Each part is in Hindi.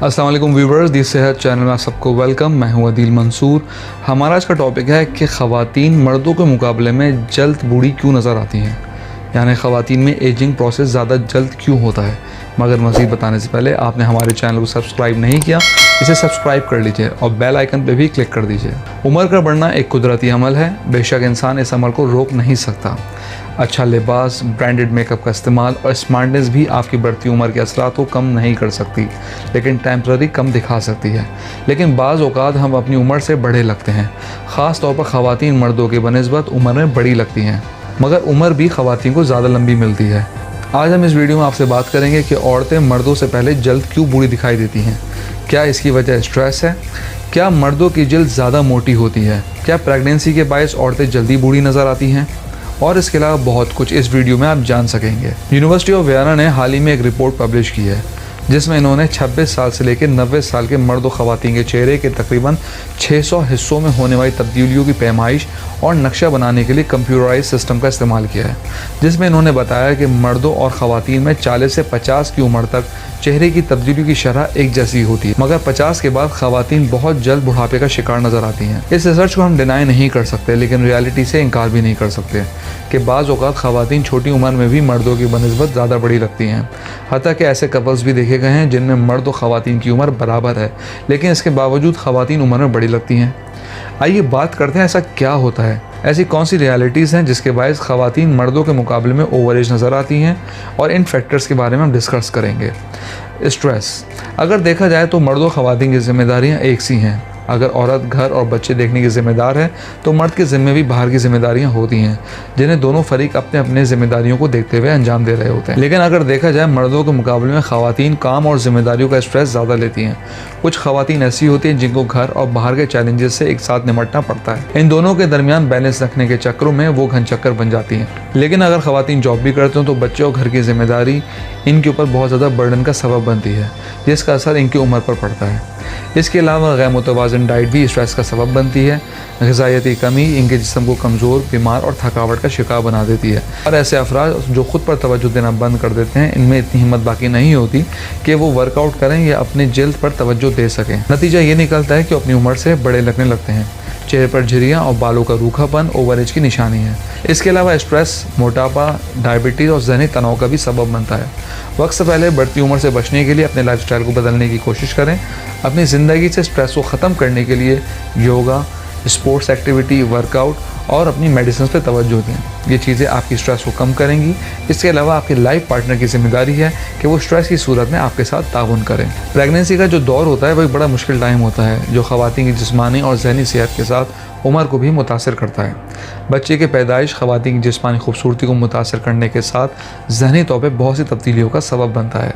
अस्सलाम वालेकुम व्यूवर्स, दी सेहत चैनल में आप सबको वेलकम। मैं हूं अदील मंसूर। हमारा आज का टॉपिक है कि ख़वातीन मर्दों के मुकाबले में जल्द बूढ़ी क्यों नज़र आती हैं, यानी ख़वातीन में एजिंग प्रोसेस ज़्यादा जल्द क्यों होता है। मगर मज़ीद बताने से पहले आपने हमारे चैनल को सब्सक्राइब नहीं किया, इसे सब्सक्राइब कर लीजिए और बेल आइकन पे भी क्लिक कर दीजिए। उम्र का बढ़ना एक कुदरती अमल है, बेशक इंसान इस अमल को रोक नहीं सकता। अच्छा लिबास, ब्रांडेड मेकअप का इस्तेमाल और स्मार्टनेस भी आपकी बढ़ती उम्र के असरात को कम नहीं कर सकती, लेकिन टेम्पररी कम दिखा सकती है। लेकिन बाज़ औक़ात हम अपनी उम्र से बड़े लगते हैं, ख़ास तौर पर ख़वातीन मर्दों के बनिस्बत उम्र में बड़ी लगती हैं, मगर उम्र भी ख़वातीन को ज़्यादा लंबी मिलती है। आज हम इस वीडियो में आपसे बात करेंगे कि औरतें मर्दों से पहले जल्द क्यों बूढ़ी दिखाई देती हैं। क्या इसकी वजह स्ट्रेस है? क्या मर्दों की जल्द ज़्यादा मोटी होती है? क्या प्रेगनेंसी के बायस औरतें जल्दी बूढ़ी नज़र आती हैं? और इसके अलावा बहुत कुछ इस वीडियो में आप जान सकेंगे। यूनिवर्सिटी ऑफ वियना ने हाल ही में एक रिपोर्ट पब्लिश की है, जिसमें इन्होंने 26 साल से लेकर 90 साल के मर्द और ख़वातीन के चेहरे के तकरीबन 600 हिस्सों में होने वाली तब्दीलियों की पैमाइश और नक्शा बनाने के लिए कंप्यूटराइज सिस्टम का इस्तेमाल किया है, जिसमें इन्होंने बताया कि मर्दों और ख़वातीन में 40 से 50 की उम्र तक चेहरे की तब्दीलियों की शरह एक जैसी होती है, मगर 50 के बाद ख़वातीन बहुत जल्द बुढ़ापे का शिकार नज़र आती हैं। इस रिसर्च को हम डिनाई नहीं कर सकते, लेकिन रियलिटी से इनकार भी नहीं कर सकते कि बाज़ औक़ात ख़वातीन छोटी उम्र में भी मर्दों की बनिस्बत ज़्यादा बड़ी लगती हैं। हत्ता कि ऐसे कपल्स भी देखे गए हैं जिनमें मर्द और ख़वातीन की उम्र बराबर है, लेकिन इसके बावजूद ख़वातीन उम्र में बड़ी लगती हैं। आइए बात करते हैं ऐसा क्या होता है, ऐसी कौन सी रियलिटीज़ हैं जिसके बायस ख़वातीन मर्दों के मुकाबले में ओवर एज नज़र आती हैं, और इन फैक्टर्स के बारे में हम डिस्कस करेंगे। स्ट्रेस, अगर देखा जाए तो मर्दों ख़वातीन की जिम्मेदारियाँ एक सी हैं। अगर औरत घर और बच्चे देखने की ज़िम्मेदार है तो मर्द के ज़िम्मे भी बाहर की जिम्मेदारियां होती हैं, जिन्हें दोनों फरीक अपने अपने ज़िम्मेदारियों को देखते हुए अंजाम दे रहे होते हैं। लेकिन अगर देखा जाए मर्दों के मुकाबले में ख़वातीन काम और ज़िम्मेदारियों का स्ट्रेस ज़्यादा लेती हैं। कुछ ख़वातीन ऐसी होती हैं जिनको घर और बाहर के चैलेंजेस से एक साथ निपटना पड़ता है। इन दोनों के दरमियान बैलेंस रखने के चक्करों में वो घन चक्कर बन जाती हैं। लेकिन अगर ख़वातीन जॉब भी करते हो तो बच्चे और घर की जिम्मेदारी इनके ऊपर बहुत ज़्यादा बर्डन का सबब बनती है, जिसका असर इनकी उम्र पर पड़ता है। इसके अलावा गैर मुतवाज़न डाइट भी स्ट्रेस का सबब बनती है। ग़िज़ायती कमी इनके जिस्म को कमज़ोर, बीमार और थकावट का शिकार बना देती है। और ऐसे अफराद जो ख़ुद पर तवज्जो देना बंद कर देते हैं, इनमें इतनी हिम्मत बाकी नहीं होती कि वो वर्कआउट करें या अपने जल्द पर तवज्जो दे सकें। नतीजा ये निकलता है कि अपनी उम्र से बड़े लगने लगते हैं। चेहरे पर झुर्रियाँ और बालों का रूखापन ओवर एज की निशानी है। इसके अलावा स्ट्रेस, मोटापा, डायबिटीज़ और ज़हनी तनाव का भी सबब बनता है। वक्त से पहले बढ़ती उम्र से बचने के लिए अपने लाइफस्टाइल को बदलने की कोशिश करें। अपनी ज़िंदगी से स्ट्रेस को ख़त्म करने के लिए योगा, स्पोर्ट्स एक्टिविटी, वर्कआउट और अपनी मेडिसिन पे तवज्जो दें। ये चीज़ें आपकी स्ट्रेस को कम करेंगी। इसके अलावा आपके लाइफ पार्टनर की जिम्मेदारी है कि वो स्ट्रेस की सूरत में आपके साथ ताउन करें। प्रेगनेंसी का जो दौर होता है वह एक बड़ा मुश्किल टाइम होता है, जो ख़वातीन की जिस्मानी और जहनी सेहत के साथ उम्र को भी मुतासर करता है। बच्चे की पैदाइश ख़वातीन की जिस्मानी खूबसूरती को मुतासर करने के साथ जहनी तौर पर बहुत सी तब्दीलियों का सबब बनता है।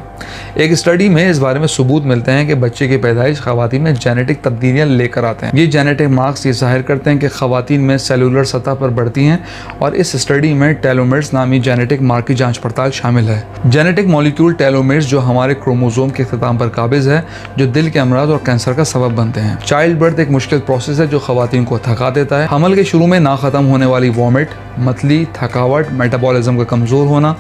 एक स्टडी में इस बारे में सबूत मिलते हैं कि बच्चे की पैदाइश ख़वातीन में जेनेटिक तब्दीलियाँ लेकर आते हैं। ये जेनेटिक मार्क्स ये ज़ाहिर करते हैं कि ख़वातीन में सेलुलर सतह पर बढ़ती हैं, और इस स्टडी में टेलोमेर्स नामी जेनेटिक मार्क की जांच पड़ताल शामिल है। जेनेटिक मॉलिक्यूल टेलोमेर्स जो हमारे क्रोमोसोम के इख्तिताम पर काबिज़ है, जो दिल के अमराज और कैंसर का सबब बनते हैं। चाइल्ड बर्थ एक मुश्किल प्रोसेस है जो ख़वातीन को थका देता है। हमल के शुरू में ना ख़त्म होने वाली वॉमिट, मतली, थकावट, मेटाबॉलिज्म का कमज़ोर होना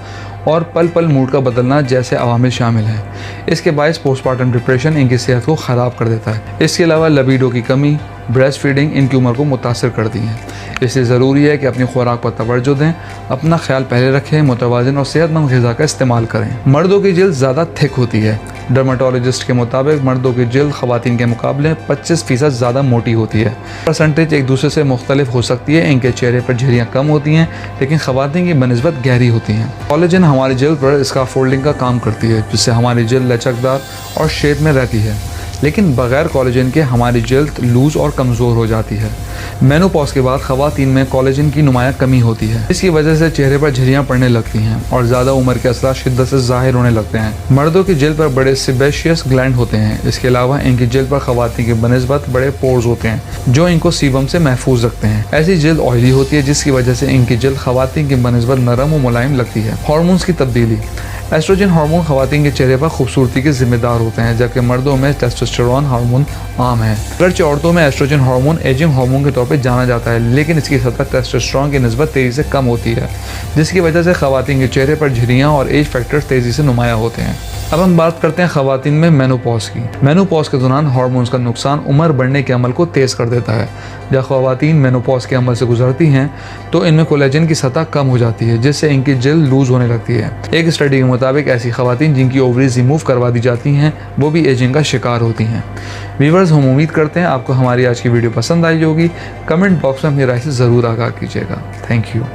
और पल पल मूड का बदलना जैसे अवामिल शामिल हैं। इसके बायस पोस्टमार्टम डिप्रेशन इनकी सेहत को ख़राब कर देता है। इसके अलावा लिबिडो की कमी, ब्रेस्ट फीडिंग इनकी उम्र को मुतासर करती हैं। इसलिए ज़रूरी है कि अपनी खुराक पर तवज्जो दें, अपना ख्याल पहले रखें, मुतवाज़िन और सेहतमंद ग़िज़ा का इस्तेमाल करें। मर्दों की जल्द ज़्यादा थिक होती है। डर्माटोलॉजिस्ट के मुताबिक मर्दों की जल्द ख़वातीन के मुकाबले 25% ज़्यादा मोटी होती है। परसेंटेज एक दूसरे से मुख्तलिफ हो सकती है। इनके चेहरे पर झुर्रियाँ कम होती हैं, लेकिन ख़वातीन की बनिस्बत गहरी होती हैं। कोलेजन हमारी जल्द पर स्काफोल्डिंग का काम करती है, जिससे हमारी जल्द लचकदार और शेप में रहती है। लेकिन बगैर कोलेजन के हमारी जल्द लूज़ और कमज़ोर हो जाती है। मेनोपॉज के बाद ख़वातीन में कोलेजन की नुमायाँ कमी होती है। इसकी वजह से चेहरे पर झुर्रियाँ पड़ने लगती हैं और ज़्यादा उम्र के असरात शिद्दत से ज़ाहिर होने लगते हैं। मर्दों की जल्द पर बड़े सेबेशियस ग्लैंड होते हैं। इसके अलावा इनकी जल्द पर ख़वातीन की बनिस्बत बड़े पोर्स होते हैं, जो इनको सीबम से महफूज रखते हैं। ऐसी जल्द ऑयली होती है, जिसकी वजह से इनकी जल्द ख़वातीन की बनिस्बत नरम और मुलायम लगती है। हार्मोन्स की तब्दीली, एस्ट्रोजन हार्मोन खवातीन के चेहरे पर खूबसूरती के जिम्मेदार होते हैं, जबकि मर्दों में टेस्टोस्टेरोन हार्मोन आम है। अगरचे औरतों में एस्ट्रोजन हार्मोन एजिंग हार्मोन के तौर पर जाना जाता है, लेकिन इसकी सतह टेस्टोस्टेरोन की निस्बत तेज़ी से कम होती है, जिसकी वजह से खवातीन के चेहरे पर झुर्रियाँ और एज फैक्टर्स तेज़ी से नुमाया होते हैं। अब हम बात करते हैं खवातीन में मेनोपॉज की। मेनोपॉज के दौरान हार्मोन्स का नुकसान उम्र बढ़ने के अमल को तेज़ कर देता है। जब खवातीन मेनोपॉज के अमल से गुजरती हैं तो इनमें कोलेजन की सतह कम हो जाती है, जिससे इनकी जल्द लूज होने लगती है। एक स्टडी के मुताबिक ऐसी खवातीन जिनकी ओवरीज रिमूव करवा दी जाती हैं वो भी एजिंग का शिकार होती हैं। व्यूअर्स, हम उम्मीद करते हैं आपको हमारी आज की वीडियो पसंद आई होगी। कमेंट बॉक्स में अपनी राय से ज़रूर आगाह कीजिएगा। Thank you.